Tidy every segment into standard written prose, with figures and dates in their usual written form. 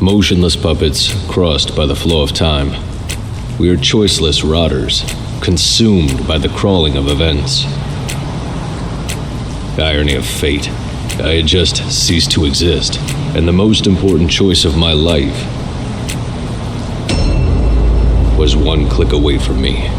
Motionless puppets crossed by the flow of time. We are choiceless rotters, consumed by the crawling of events. Irony of fate. I had just ceased to exist, and the most important choice of my life was one click away from me.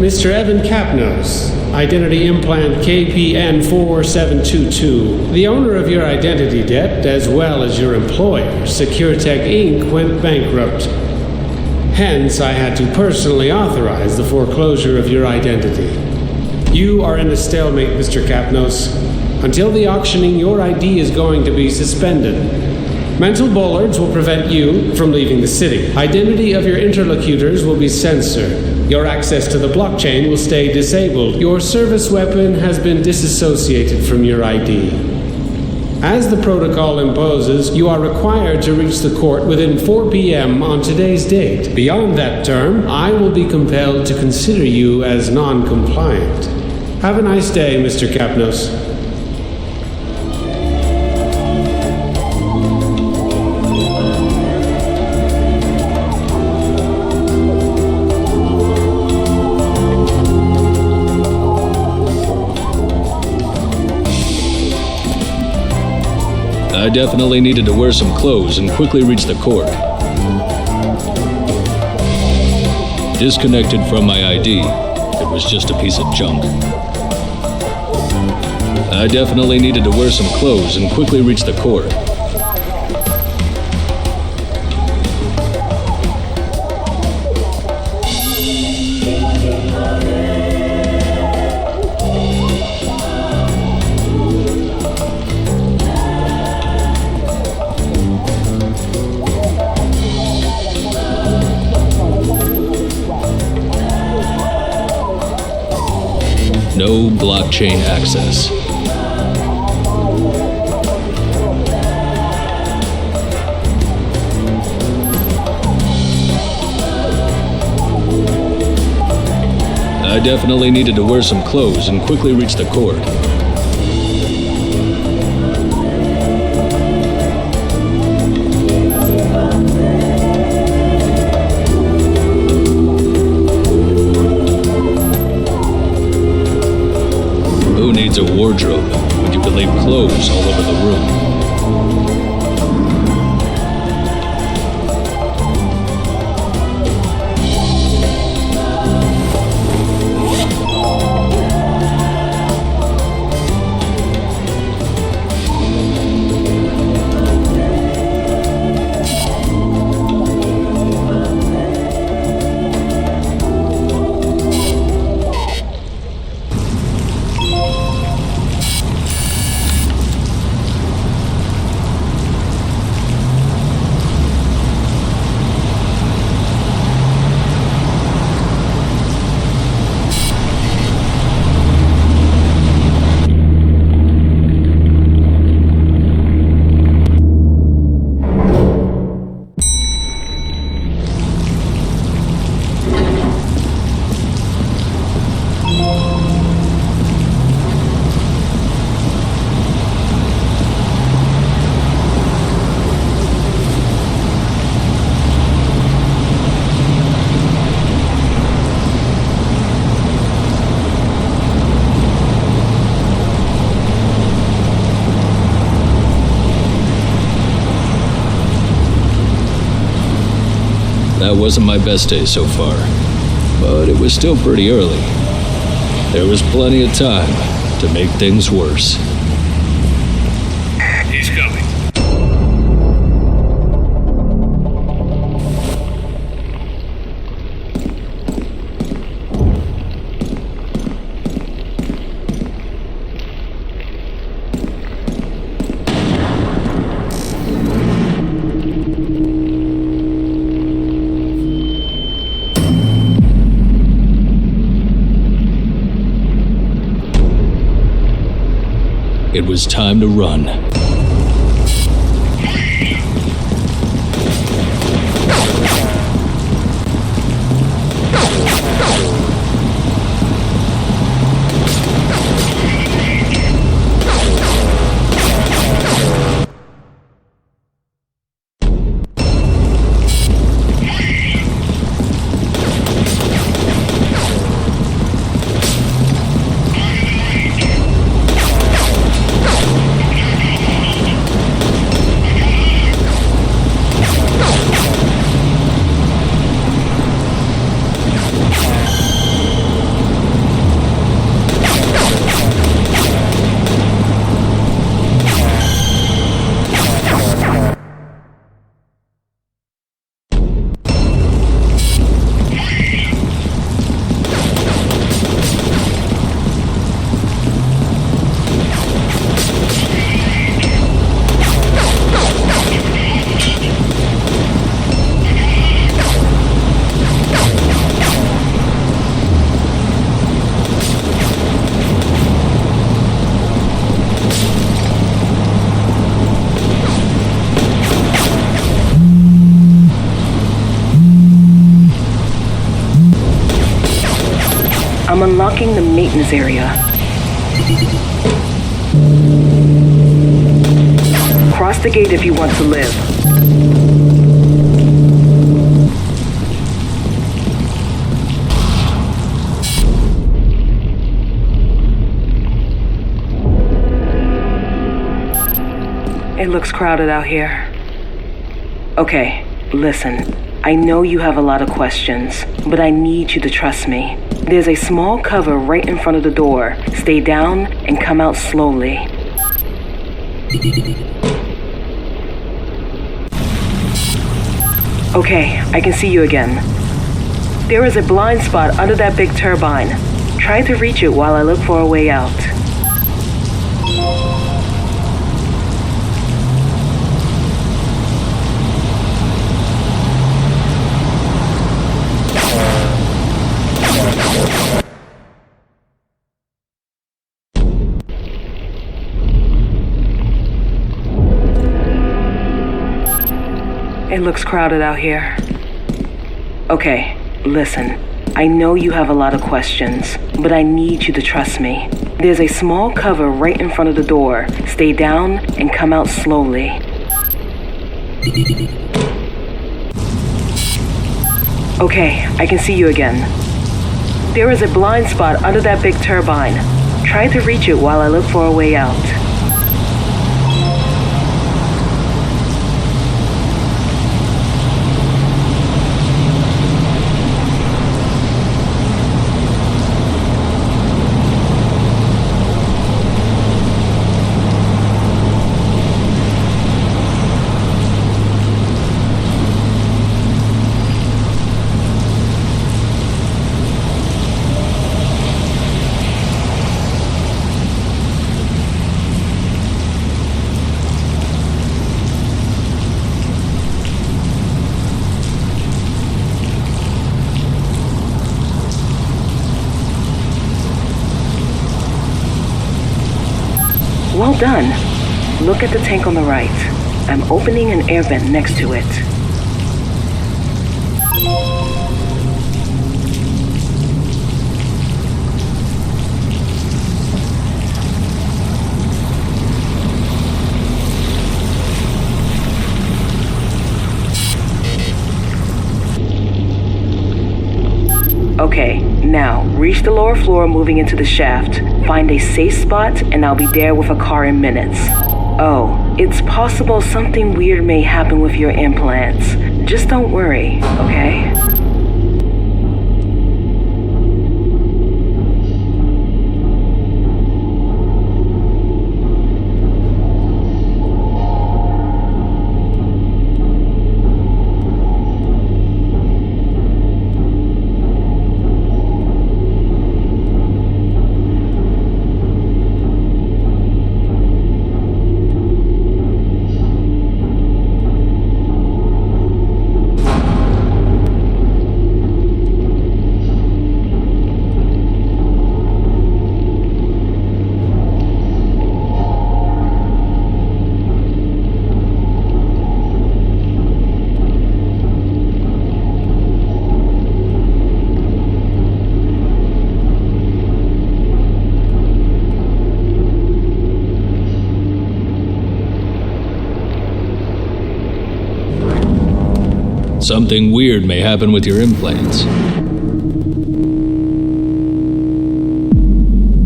Mr. Evan Kapnos, identity implant KPN4722. The owner of your identity debt, as well as your employer, SecureTech Inc., went bankrupt. Hence, I had to personally authorize the foreclosure of your identity. You are in a stalemate, Mr. Kapnos. Until the auctioning, your ID is going to be suspended. Mental bollards will prevent you from leaving the city. Identity of your interlocutors will be censored. Your access to the blockchain will stay disabled. Your service weapon has been disassociated from your ID. As the protocol imposes, you are required to reach the court within 4 p.m. on today's date. Beyond that term, I will be compelled to consider you as non-compliant. Have a nice day, Mr. Kapnos. I definitely needed to wear some clothes and quickly reach the court. Disconnected from my ID, it was just a piece of junk. I definitely needed to wear some clothes and quickly reach the court. No blockchain access. I definitely needed to wear some clothes and quickly reach the court. Who needs a wardrobe when you can leave clothes all over the room? That wasn't my best day so far, but it was still pretty early. There was plenty of time to make things worse. He's coming. It was time to run. I'm unlocking the maintenance area. Cross the gate if you want to live. It looks crowded out here. Okay, listen. I know you have a lot of questions, but I need you to trust me. There's a small cover right in front of the door. Stay down and come out slowly. Okay, I can see you again. There is a blind spot under that big turbine. Try to reach it while I look for a way out. It looks crowded out here. Okay, listen. I know you have a lot of questions, but I need you to trust me. There's a small cover right in front of the door. Stay down and come out slowly. Okay, I can see you again. There is a blind spot under that big turbine. Try to reach it while I look for a way out. Well done. Look at the tank on the right. I'm opening an air vent next to it. Okay, now reach the lower floor moving into the shaft. Find a safe spot and I'll be there with a car in minutes. Oh, it's possible something weird may happen with your implants. Just don't worry, okay? something weird may happen with your implants.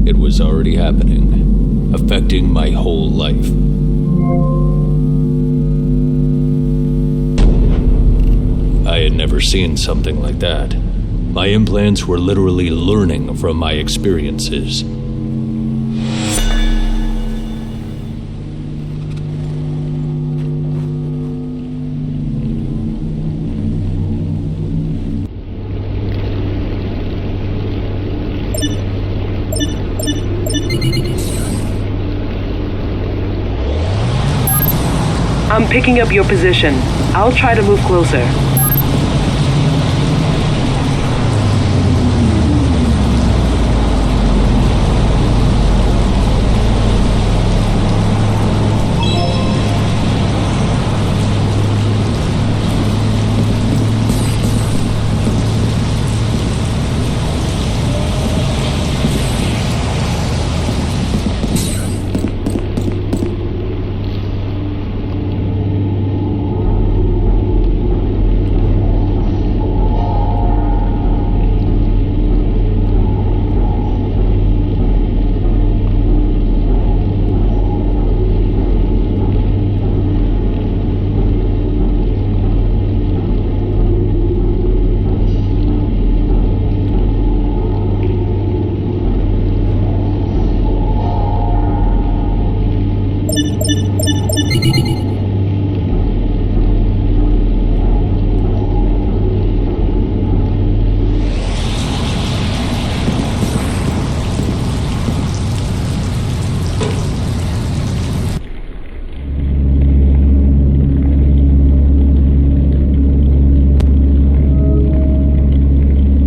It was already happening, affecting my whole life. I had never seen something like that. My implants were literally learning from my experiences. I'm picking up your position. I'll try to move closer.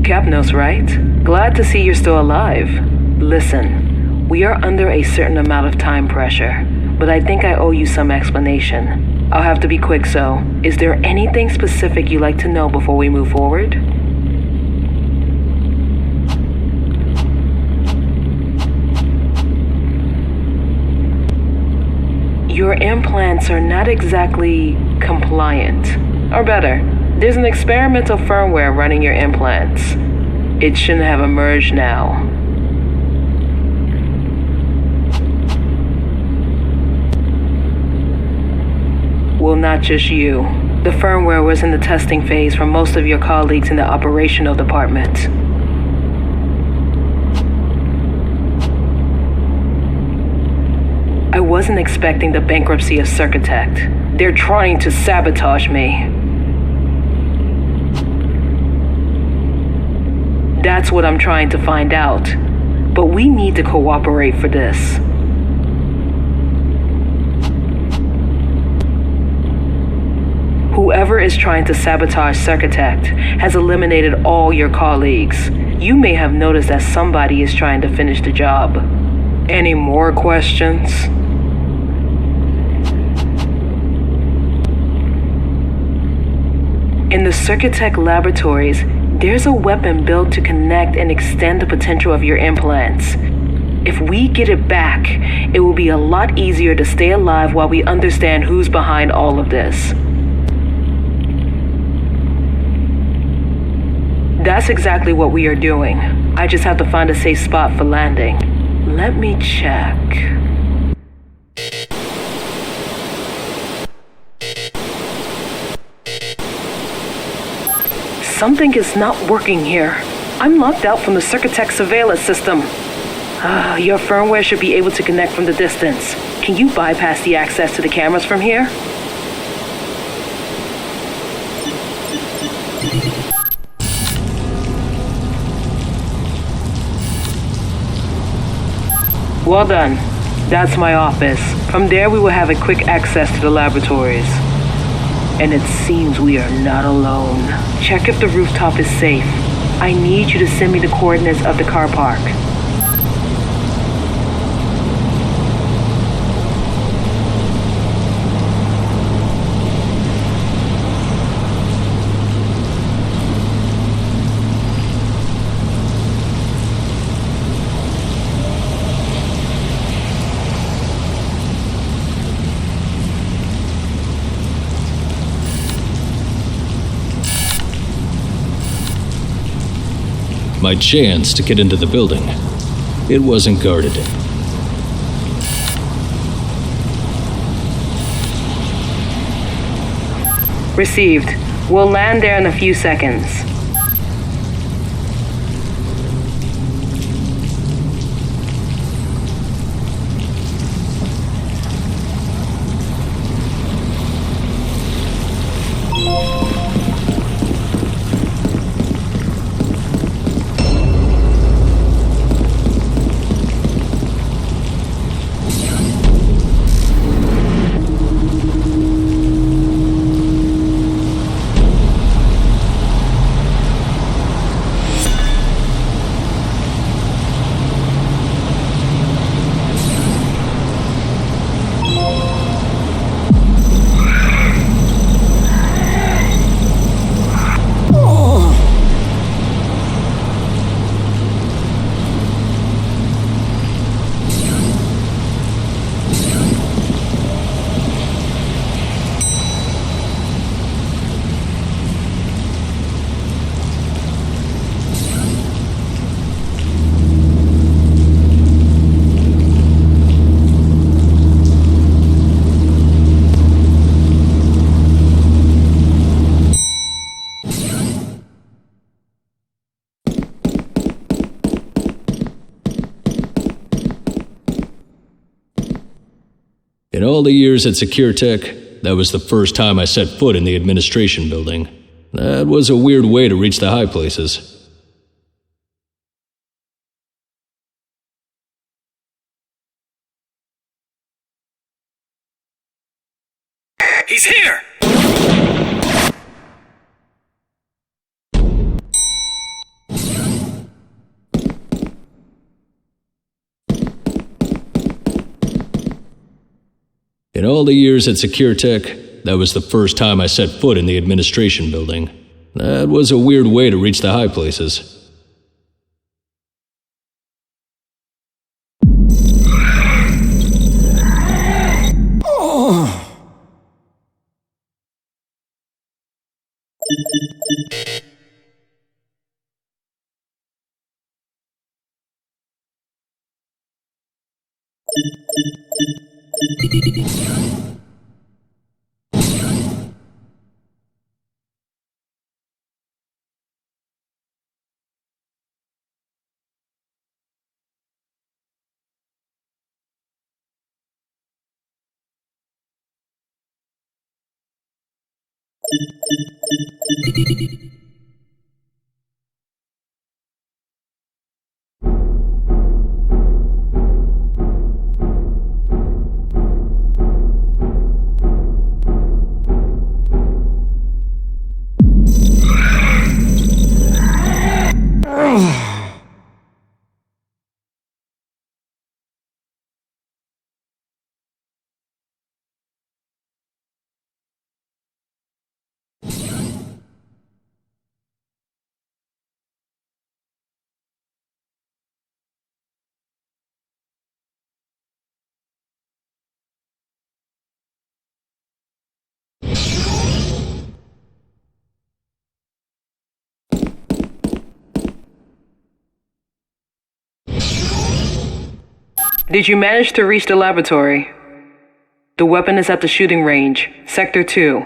Kapnos, right? Glad to see you're still alive. Listen, we are under a certain amount of time pressure, but I think I owe you some explanation. I'll have to be quick, so is there anything specific you'd like to know before we move forward? Your implants are not exactly compliant. Or better, there's an experimental firmware running your implants. It shouldn't have emerged now. Well, not just you. The firmware was in the testing phase for most of your colleagues in the operational department. I wasn't expecting the bankruptcy of Circutect. They're trying to sabotage me. That's what I'm trying to find out. But we need to cooperate for this. Whoever is trying to sabotage Circutect has eliminated all your colleagues. You may have noticed that somebody is trying to finish the job. Any more questions? In the Circutect laboratories, there's a weapon built to connect and extend the potential of your implants. If we get it back, it will be a lot easier to stay alive while we understand who's behind all of this. That's exactly what we are doing. I just have to find a safe spot for landing. Let me check. Something is not working here. I'm locked out from the Circutect surveillance system. Your firmware should be able to connect from the distance. Can you bypass the access to the cameras from here? Well done. That's my office. From there we will have a quick access to the laboratories. And it seems we are not alone. Check if the rooftop is safe. I need you to send me the coordinates of the car park. my chance to get into the building. It wasn't guarded. Received. We'll land there in a few seconds. In all the years at SecureTech, that was the first time I set foot in the administration building. That was a weird way to reach the high places. He's here! In all the years at SecureTech, that was the first time I set foot in the administration building. That was a weird way to reach the high places. Did you manage to reach the laboratory? The weapon is at the shooting range, Sector 2.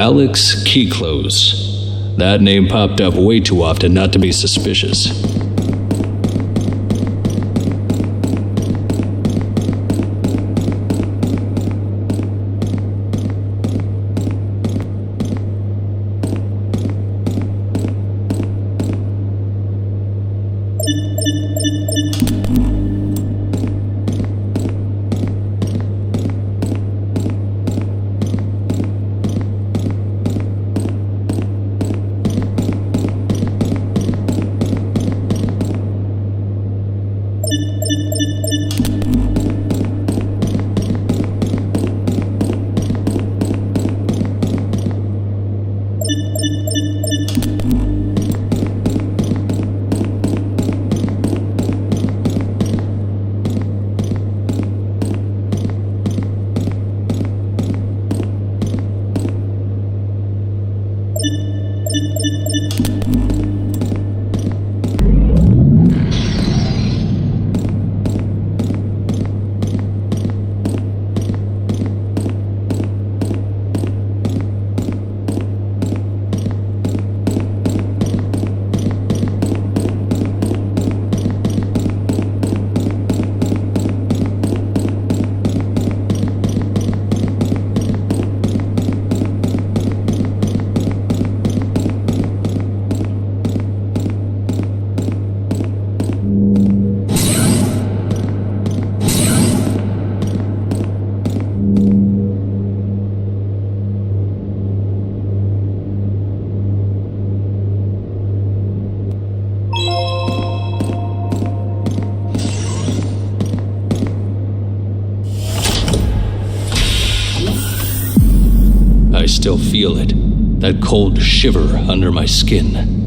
Alex Keyclose. That name popped up way too often not to be suspicious. still feel it, that cold shiver under my skin.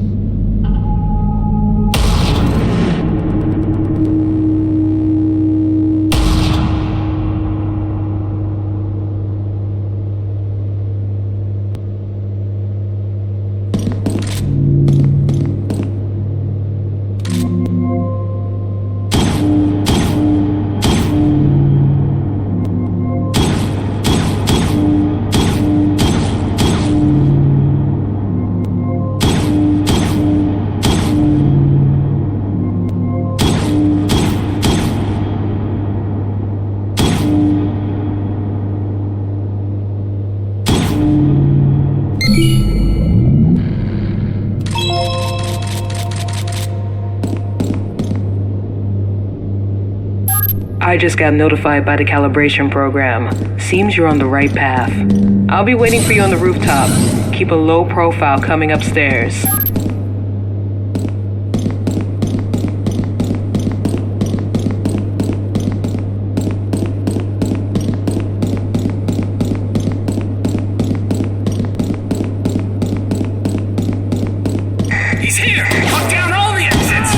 I just got notified by the calibration program. Seems you're on the right path. I'll be waiting for you on the rooftop. Keep a low profile coming upstairs. He's here! Lock down all the exits!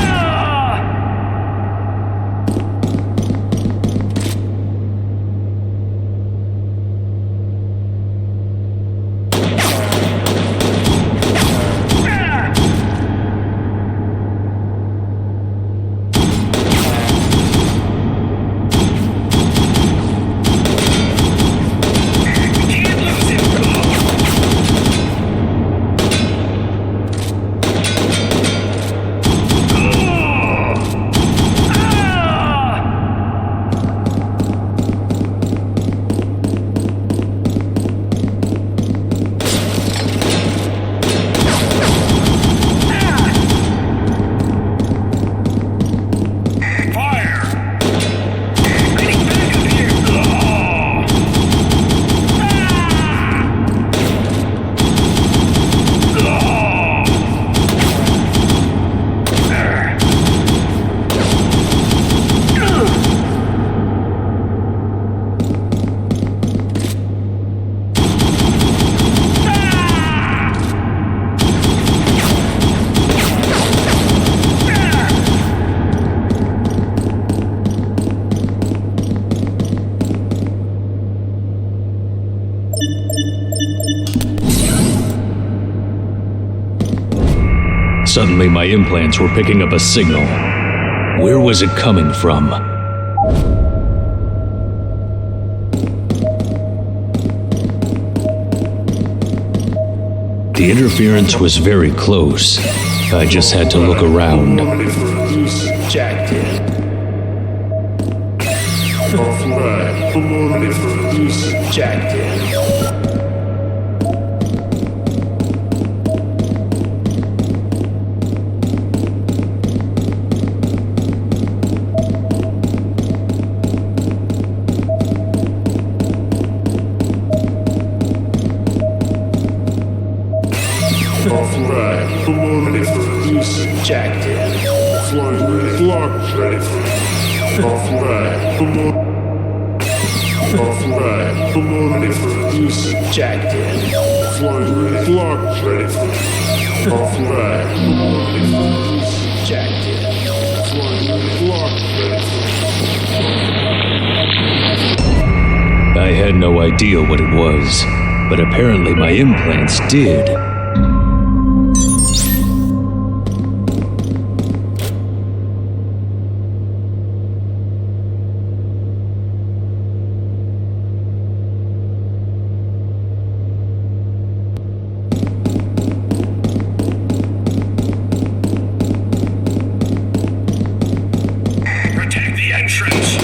Suddenly, my implants were picking up a signal. Where was it coming from? The interference was very close. I just had to look around. I had no idea what it was, but apparently my implants did. Protect the entrance!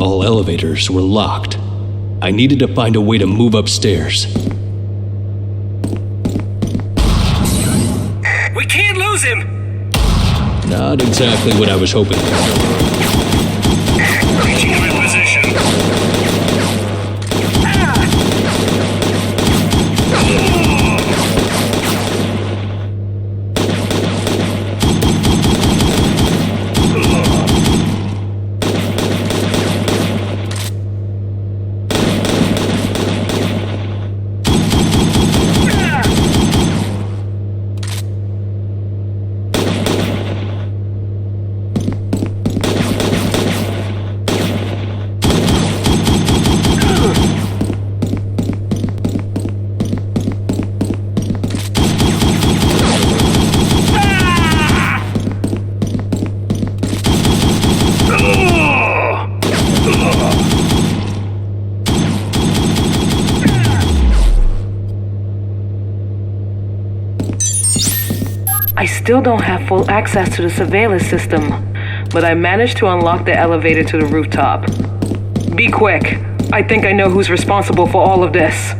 All elevators were locked. I needed to find a way to move upstairs. We can't lose him! Not exactly what I was hoping for. Reaching my position. I still don't have full access to the surveillance system, but I managed to unlock the elevator to the rooftop. Be quick. I think I know who's responsible for all of this.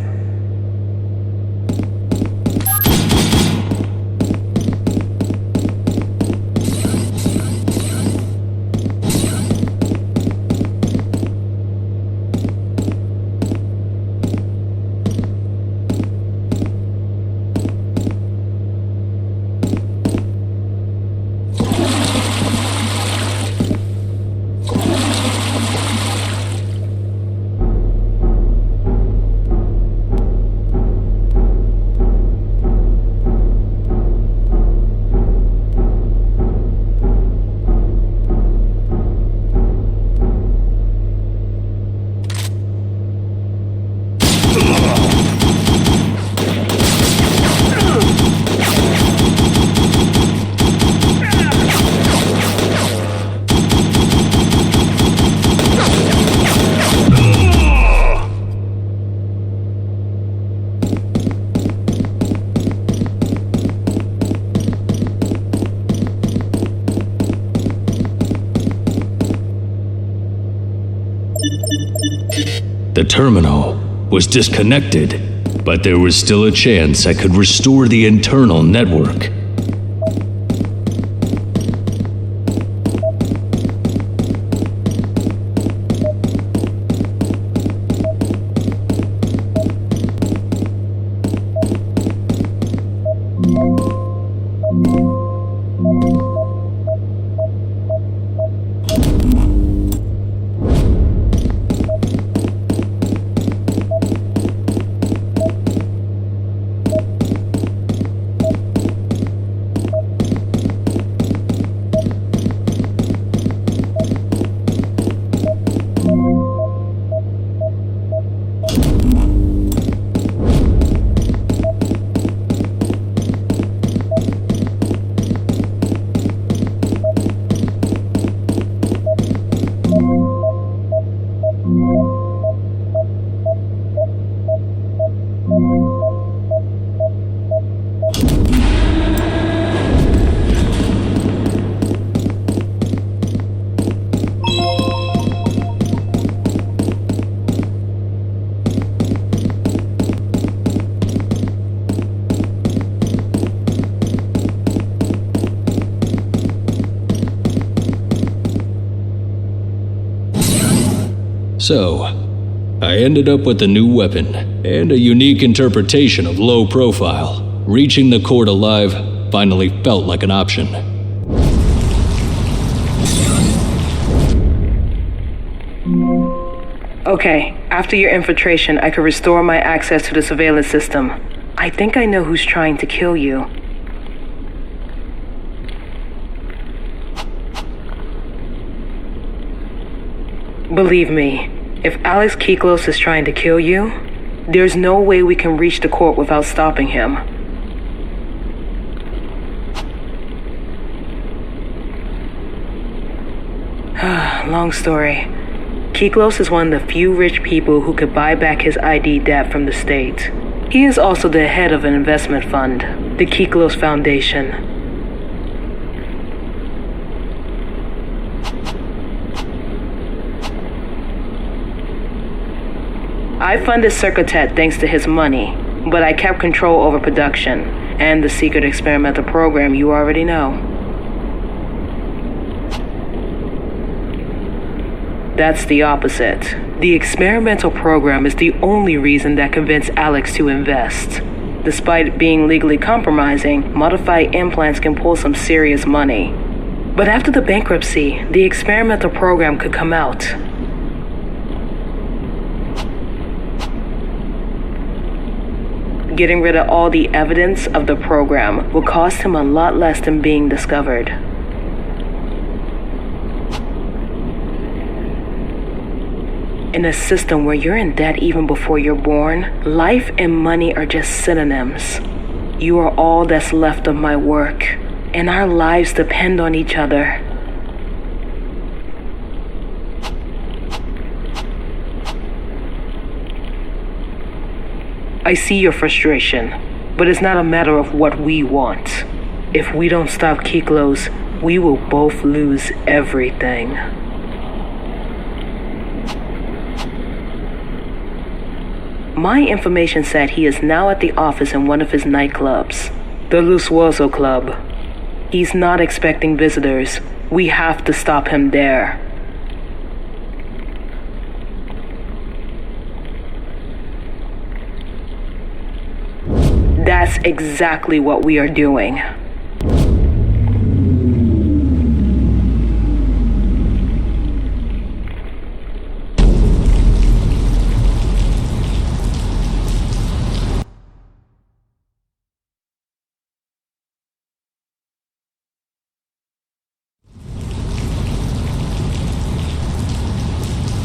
The terminal was disconnected, but there was still a chance I could restore the internal network. So, I ended up with a new weapon and a unique interpretation of low profile. Reaching the court alive finally felt like an option. Okay, after your infiltration, I could restore my access to the surveillance system. I think I know who's trying to kill you. Believe me, if Alex Kiklos is trying to kill you, there's no way we can reach the court without stopping him. Long story. Kiklos is one of the few rich people who could buy back his ID debt from the state. He is also the head of an investment fund, the Kiklos Foundation. I funded Circuitet thanks to his money, but I kept control over production and the secret experimental program you already know. That's the opposite. The experimental program is the only reason that convinced Alex to invest. Despite being legally compromising, modified implants can pull some serious money. But after the bankruptcy, the experimental program could come out. Getting rid of all the evidence of the program will cost him a lot less than being discovered. In a system where you're in debt even before you're born, life and money are just synonyms. You are all that's left of my work, and our lives depend on each other. I see your frustration, but it's not a matter of what we want. If we don't stop Kiklos, we will both lose everything. My information said he is now at the office in one of his nightclubs, the Lusuoso Club. He's not expecting visitors. We have to stop him there. That's exactly what we are doing.